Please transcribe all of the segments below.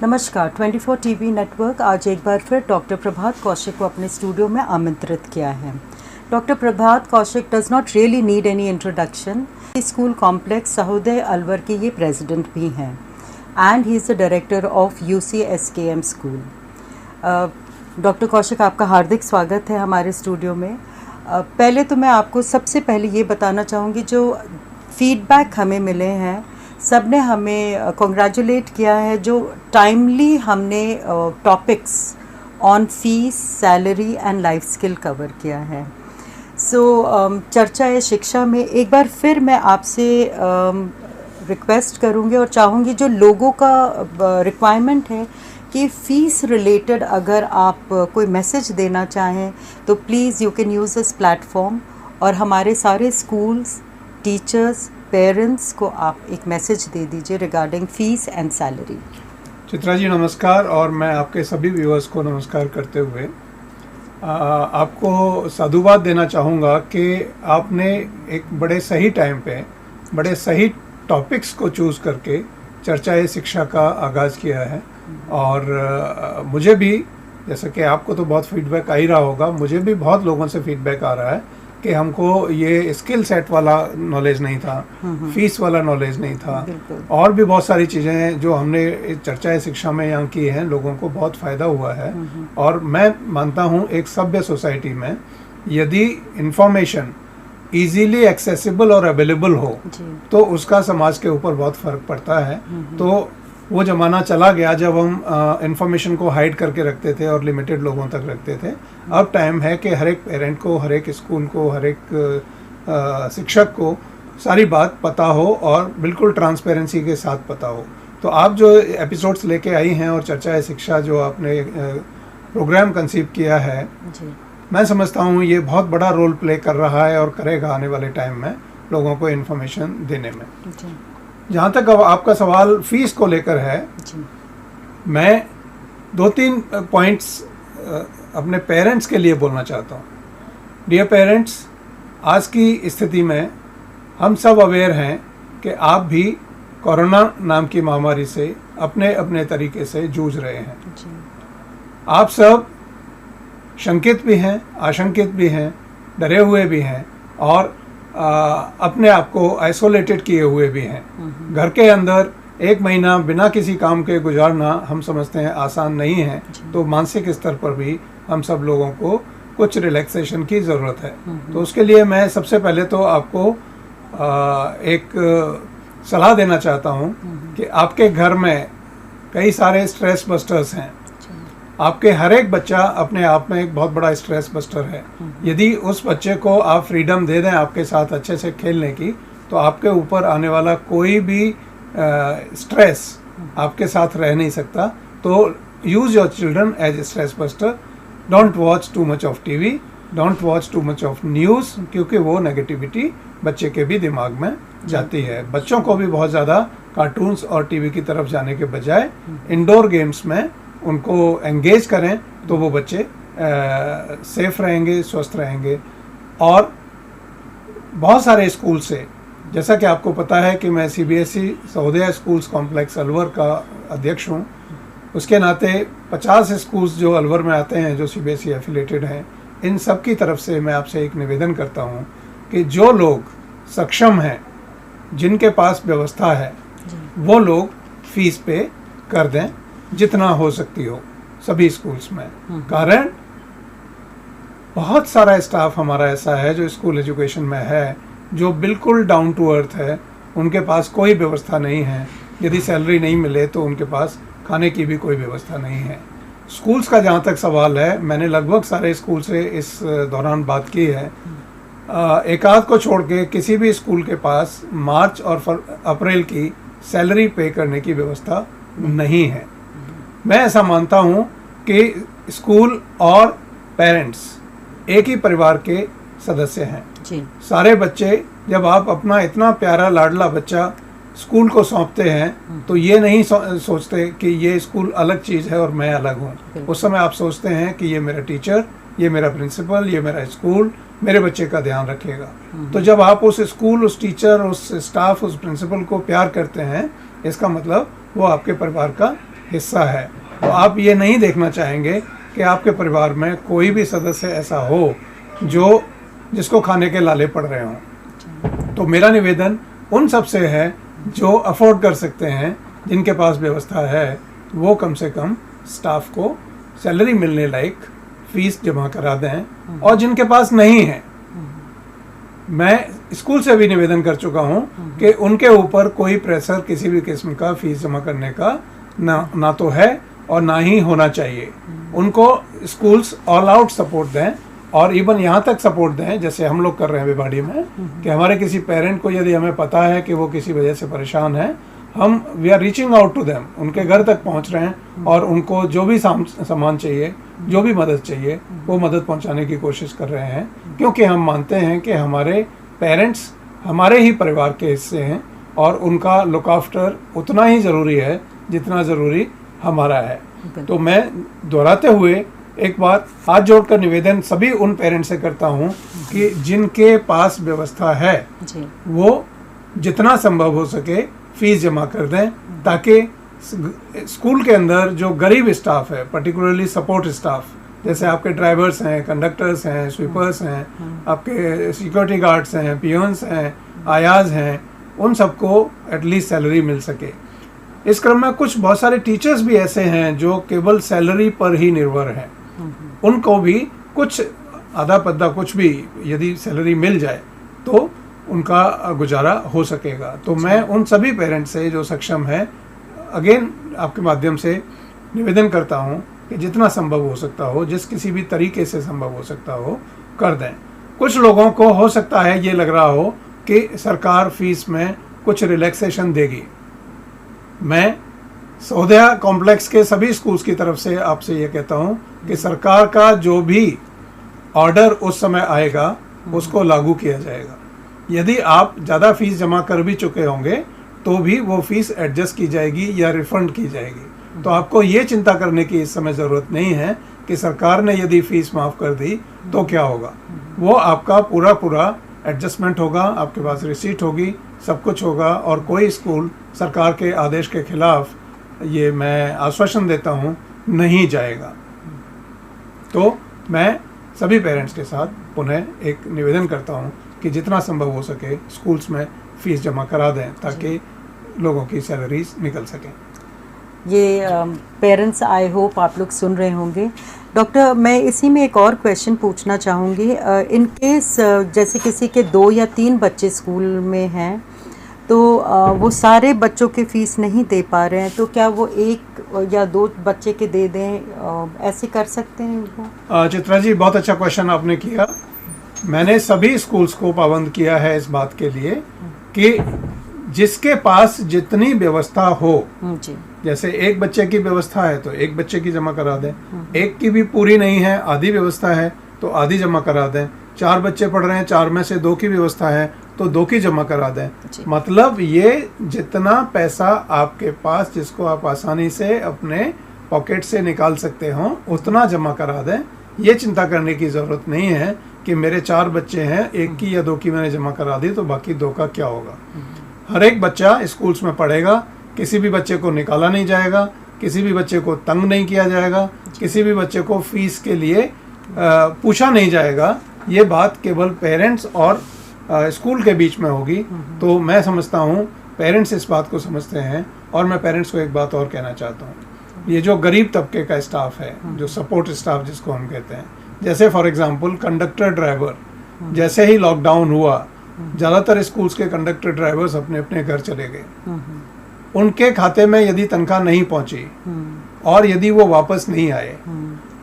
नमस्कार। 24 TV network आज एक बार फिर डॉक्टर प्रभात कौशिक को अपने स्टूडियो में आमंत्रित किया है। Doctor Prabhat Kaushik does not really need any introduction. School complex Sahodaya Alwar के ये प्रेसिडेंट भी हैं and he is the director of UCSKM school. Doctor Kaushik, आपका हार्दिक स्वागत है हमारे स्टूडियो में। पहले तो मैं आपको सबसे पहले ये बताना चाहूँगी, जो फीडबैक हमें मिले हैं सब ने हमें कॉन्ग्रेचुलेट किया है, जो टाइमली हमने topics on fees, salary and life skill cover किया है। चर्चा है शिक्षा में एक बार फिर मैं आपसे रिक्वेस्ट करूँगी और चाहूँगी, जो लोगों का रिक्वायरमेंट है कि फ़ीस रिलेटेड अगर आप कोई मैसेज देना चाहें तो please you can use this platform और हमारे सारे स्कूल्स, टीचर्स, पेरेंट्स को आप एक मैसेज दे दीजिए regarding fees and salary. Chitra ji नमस्कार, और मैं आपके सभी व्यूअर्स को नमस्कार करते हुए आपको साधुवाद देना चाहूँगा कि आपने एक बड़े सही टाइम पे बड़े सही टॉपिक्स को चूज़ करके चर्चा शिक्षा का आगाज़ किया है। और मुझे भी, जैसा कि आपको तो बहुत फीडबैक आ ही रहा होगा, मुझे भी बहुत लोगों से फीडबैक आ रहा है कि हमको ये स्किल सेट वाला नॉलेज नहीं था, फीस वाला नॉलेज नहीं था, और भी बहुत सारी चीज़ें हैं जो हमने चर्चा शिक्षा में यहाँ की हैं, लोगों को बहुत फ़ायदा हुआ है। और मैं मानता हूँ एक सभ्य सोसाइटी में यदि इंफॉर्मेशन इजीली एक्सेसिबल और अवेलेबल हो तो उसका समाज के ऊपर बहुत फ़र्क पड़ता है। तो वो ज़माना चला गया जब हम इंफॉर्मेशन को हाइड करके रखते थे और लिमिटेड लोगों तक रखते थे। अब टाइम है कि हर एक पेरेंट को, हर एक स्कूल को, हर एक शिक्षक को सारी बात पता हो और बिल्कुल ट्रांसपेरेंसी के साथ पता हो। तो आप जो एपिसोड्स लेके आई हैं और चर्चा शिक्षा जो आपने प्रोग्राम कंसीव किया है, मैं समझता हूँ ये बहुत बड़ा रोल प्ले कर रहा है और करेगा आने वाले टाइम में लोगों को इन्फॉर्मेशन देने में। जहाँ तक अब आपका सवाल फीस को लेकर है, मैं 2-3 पॉइंट्स अपने पेरेंट्स के लिए बोलना चाहता हूँ। डियर पेरेंट्स, आज की स्थिति में हम सब अवेयर हैं कि आप भी कोरोना नाम की महामारी से अपने अपने तरीके से जूझ रहे हैं। आप सब शंकित भी हैं, आशंकित भी हैं, डरे हुए भी हैं और अपने आप को आइसोलेटेड किए हुए भी हैं। घर के अंदर 1 महीना बिना किसी काम के गुजारना हम समझते हैं आसान नहीं है। तो मानसिक स्तर पर भी हम सब लोगों को कुछ रिलैक्सेशन की ज़रूरत है। तो उसके लिए मैं सबसे पहले तो आपको एक सलाह देना चाहता हूँ कि आपके घर में कई सारे स्ट्रेस बस्टर्स हैं। आपके हर एक बच्चा अपने आप में एक बहुत बड़ा स्ट्रेस बस्टर है। यदि उस बच्चे को आप फ्रीडम दे दें आपके साथ अच्छे से खेलने की, तो आपके ऊपर आने वाला कोई भी स्ट्रेस आपके साथ रह नहीं सकता। तो use your children as stress buster. Don't watch too much of TV, don't watch too much of news, क्योंकि वो नेगेटिविटी बच्चे के भी दिमाग में जाती है। बच्चों को भी बहुत ज़्यादा कार्टून्स और टीवी की तरफ जाने के बजाय इंडोर गेम्स में उनको एंगेज करें तो वो बच्चे सेफ रहेंगे, स्वस्थ रहेंगे। और बहुत सारे स्कूल से, जैसा कि आपको पता है कि मैं CBSE Sahodaya schools complex Alwar का अध्यक्ष हूँ, उसके नाते 50 स्कूल्स जो अलवर में आते हैं जो CBSE एफिलेटेड हैं, इन सब की तरफ से मैं आपसे एक निवेदन करता हूँ कि जो लोग सक्षम हैं, जिनके पास व्यवस्था है, वो लोग फीस पे कर दें जितना हो सकती हो सभी स्कूल्स में। कारण बहुत सारा स्टाफ हमारा ऐसा है जो स्कूल एजुकेशन में है, जो बिल्कुल डाउन टू अर्थ है, उनके पास कोई व्यवस्था नहीं है। यदि सैलरी नहीं मिले तो उनके पास खाने की भी कोई व्यवस्था नहीं है। स्कूल्स का जहाँ तक सवाल है, मैंने लगभग सारे स्कूल से इस दौरान बात की है। एक आध को छोड़ के किसी भी स्कूल के पास मार्च और अप्रैल की सैलरी पे करने की व्यवस्था नहीं है। मैं ऐसा मानता हूँ कि स्कूल और पेरेंट्स एक ही परिवार के सदस्य हैं जी। सारे बच्चे, जब आप अपना इतना प्यारा लाडला बच्चा स्कूल को सौंपते हैं तो ये नहीं सोचते कि ये स्कूल अलग चीज़ है और मैं अलग हूँ। उस समय आप सोचते हैं कि ये मेरा टीचर, ये मेरा प्रिंसिपल, ये मेरा स्कूल मेरे बच्चे का ध्यान रखेगा। तो जब आप उस स्कूल, उस टीचर, उस स्टाफ, उस प्रिंसिपल को प्यार करते हैं, इसका मतलब वो आपके परिवार का हिस्सा है, तो आप ये नहीं देखना चाहेंगे कि आपके परिवार में कोई भी सदस्य ऐसा हो जिसको खाने के लाले पड़ रहे हों। तो मेरा निवेदन उन सब से है जो अफोर्ड कर सकते हैं, जिनके पास व्यवस्था है, वो कम से कम स्टाफ को सैलरी मिलने लायक फीस जमा करा दें, और जिनके पास नहीं है, मैं स्कूल से भी निवेदन कर चुका हूं कि उनके ऊपर कोई प्रेशर किसी भी किस्म का फीस जमा करने का ना तो है और ना ही होना चाहिए। उनको स्कूल्स ऑल आउट सपोर्ट दें, और इवन यहाँ तक सपोर्ट दें जैसे हम लोग कर रहे हैं भिवाड़ी में, कि हमारे किसी पेरेंट को यदि हमें पता है कि वो किसी वजह से परेशान है, हम we are reaching out to them, उनके घर तक पहुँच रहे हैं और उनको जो भी सामान चाहिए, जो भी मदद चाहिए, वो मदद पहुँचाने की कोशिश कर रहे हैं, क्योंकि हम मानते हैं कि हमारे पेरेंट्स हमारे ही परिवार के हिस्से हैं और उनका लुक आफ्टर उतना ही ज़रूरी है जितना ज़रूरी हमारा है। तो मैं दोहराते हुए एक बार हाथ जोड़कर निवेदन सभी उन पेरेंट्स से करता हूं कि जिनके पास व्यवस्था है वो जितना संभव हो सके फीस जमा कर दें, ताकि स्कूल के अंदर जो गरीब स्टाफ है, पर्टिकुलरली सपोर्ट स्टाफ, जैसे आपके ड्राइवर्स हैं, कंडक्टर्स हैं, स्वीपर्स हैं, आपके सिक्योरिटी गार्ड्स हैं, पियोन्स हैं, आयाज हैं, उन सबको एटलीस्ट सैलरी मिल सके। इस क्रम में बहुत सारे टीचर्स भी ऐसे हैं जो केवल सैलरी पर ही निर्भर हैं, उनको भी कुछ आधा पद्दा कुछ भी यदि सैलरी मिल जाए तो उनका गुजारा हो सकेगा। तो मैं उन सभी पेरेंट्स से जो सक्षम है, अगेन आपके माध्यम से निवेदन करता हूं कि जितना संभव हो सकता हो, जिस किसी भी तरीके से संभव हो सकता हो, कर दें। कुछ लोगों को हो सकता है ये लग रहा हो कि सरकार फीस में कुछ रिलैक्सेशन देगी। मैं सौदया कॉम्प्लेक्स के सभी स्कूल्स की तरफ से आपसे ये कहता हूँ कि सरकार का जो भी ऑर्डर उस समय आएगा उसको लागू किया जाएगा। यदि आप ज़्यादा फीस जमा कर भी चुके होंगे तो भी वो फीस एडजस्ट की जाएगी या रिफंड की जाएगी। तो आपको ये चिंता करने की इस समय ज़रूरत नहीं है कि सरकार ने यदि फीस माफ़ कर दी तो क्या होगा। वो आपका पूरा एडजस्टमेंट होगा, आपके पास रिसीट होगी, सब कुछ होगा, और कोई स्कूल सरकार के आदेश के खिलाफ, ये मैं आश्वासन देता हूँ, नहीं जाएगा। तो मैं सभी पेरेंट्स के साथ पुनः एक निवेदन करता हूँ कि जितना संभव हो सके स्कूल्स में फ़ीस जमा करा दें ताकि लोगों की सैलरीज निकल सकें। ये पेरेंट्स आई होप आप लोग सुन रहे होंगे। डॉक्टर, मैं इसी में एक और क्वेश्चन पूछना चाहूँगी। इन केस जैसे किसी के 2 या 3 बच्चे स्कूल में हैं, तो वो सारे बच्चों के फ़ीस नहीं दे पा रहे हैं, तो क्या वो 1 या 2 बच्चे के दे दें, ऐसे कर सकते हैं वो? चित्रा जी, बहुत अच्छा क्वेश्चन आपने किया। मैंने सभी स्कूल्स को पाबंद किया है इस बात के लिए कि जिसके पास जितनी व्यवस्था हो, जैसे 1 बच्चे की व्यवस्था है तो 1 बच्चे की जमा करा दें, 1 की भी पूरी नहीं है, आधी व्यवस्था है तो आधी जमा करा दें, 4 बच्चे पढ़ रहे हैं, 4 में से 2 की व्यवस्था है तो 2 की जमा करा दें। मतलब ये जितना पैसा आपके पास, जिसको आप आसानी से अपने पॉकेट से निकाल सकते हो, उतना जमा करा दें। ये चिंता करने की ज़रूरत नहीं है कि मेरे 4 बच्चे हैं, 1 की या 2 की मैंने जमा करा दी तो बाकी 2 का क्या होगा। हर एक बच्चा स्कूल्स में पढ़ेगा, किसी भी बच्चे को निकाला नहीं जाएगा, किसी भी बच्चे को तंग नहीं किया जाएगा, किसी भी बच्चे को फीस के लिए पूछा नहीं जाएगा। ये बात केवल पेरेंट्स और स्कूल के बीच में होगी। तो मैं समझता हूँ पेरेंट्स इस बात को समझते हैं। और मैं पेरेंट्स को एक बात और कहना चाहता हूँ, ये जो गरीब तबके का स्टाफ है, जो सपोर्ट स्टाफ जिसको हम कहते हैं, जैसे फॉर एग्जांपल कंडक्टर ड्राइवर, जैसे ही लॉकडाउन हुआ ज़्यादातर स्कूल्स के कंडक्टर ड्राइवर्स अपने अपने घर चले गए। उनके खाते में यदि तनख्वाह नहीं पहुंची और यदि वो वापस नहीं आए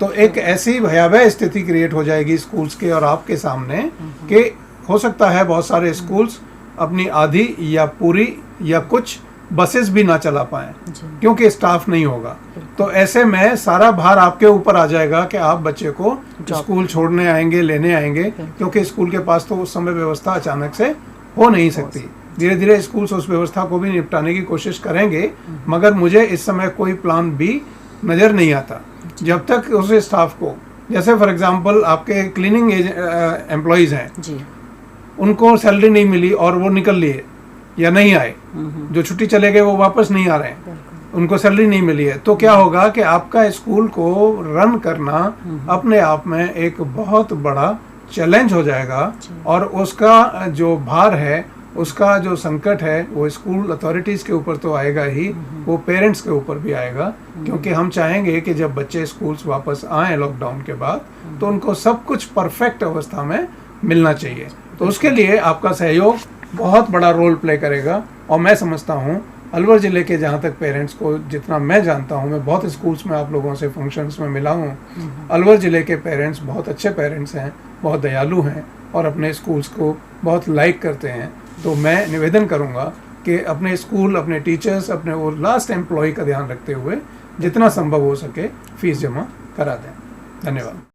तो एक ऐसी भयावह स्थिति क्रिएट हो जाएगी स्कूल्स के और आपके सामने कि हो सकता है बहुत सारे स्कूल्स अपनी आधी या पूरी या कुछ बसेस भी ना चला पाएं क्योंकि स्टाफ नहीं होगा। तो ऐसे में सारा भार आपके ऊपर आ जाएगा कि आप बच्चे को स्कूल छोड़ने आएंगे, लेने आएंगे, क्योंकि स्कूल के पास तो उस समय व्यवस्था अचानक से हो नहीं सकती। धीरे धीरे स्कूल्स उस व्यवस्था को भी निपटाने की कोशिश करेंगे, मगर मुझे इस समय कोई प्लान बी नज़र नहीं आता जब तक उस स्टाफ को, जैसे फॉर एग्जांपल आपके क्लीनिंग एम्प्लॉयज़ हैं, उनको सैलरी नहीं मिली और वो निकल लिए या नहीं आए, जो छुट्टी चले गए वो वापस नहीं आ रहे हैं, उनको सैलरी नहीं मिली है, तो क्या होगा कि आपका स्कूल को रन करना अपने आप में एक बहुत बड़ा चैलेंज हो जाएगा, और उसका जो भार है, उसका जो संकट है, वो स्कूल अथॉरिटीज़ के ऊपर तो आएगा ही, वो पेरेंट्स के ऊपर भी आएगा, क्योंकि हम चाहेंगे कि जब बच्चे स्कूल्स वापस आएँ लॉकडाउन के बाद, तो उनको सब कुछ परफेक्ट अवस्था में मिलना चाहिए। तो उसके लिए आपका सहयोग बहुत बड़ा रोल प्ले करेगा। और मैं समझता हूँ अलवर ज़िले के जहाँ तक पेरेंट्स को जितना मैं जानता हूँ, मैं बहुत स्कूल्स में आप लोगों से फंक्शंस में मिला हूँ, अलवर ज़िले के पेरेंट्स बहुत अच्छे पेरेंट्स हैं, बहुत दयालु हैं और अपने स्कूल्स को बहुत लाइक करते हैं। तो मैं निवेदन करूँगा कि अपने स्कूल, अपने टीचर्स, अपने वो लास्ट एम्प्लॉय का ध्यान रखते हुए जितना संभव हो सके फीस जमा करा दें। धन्यवाद।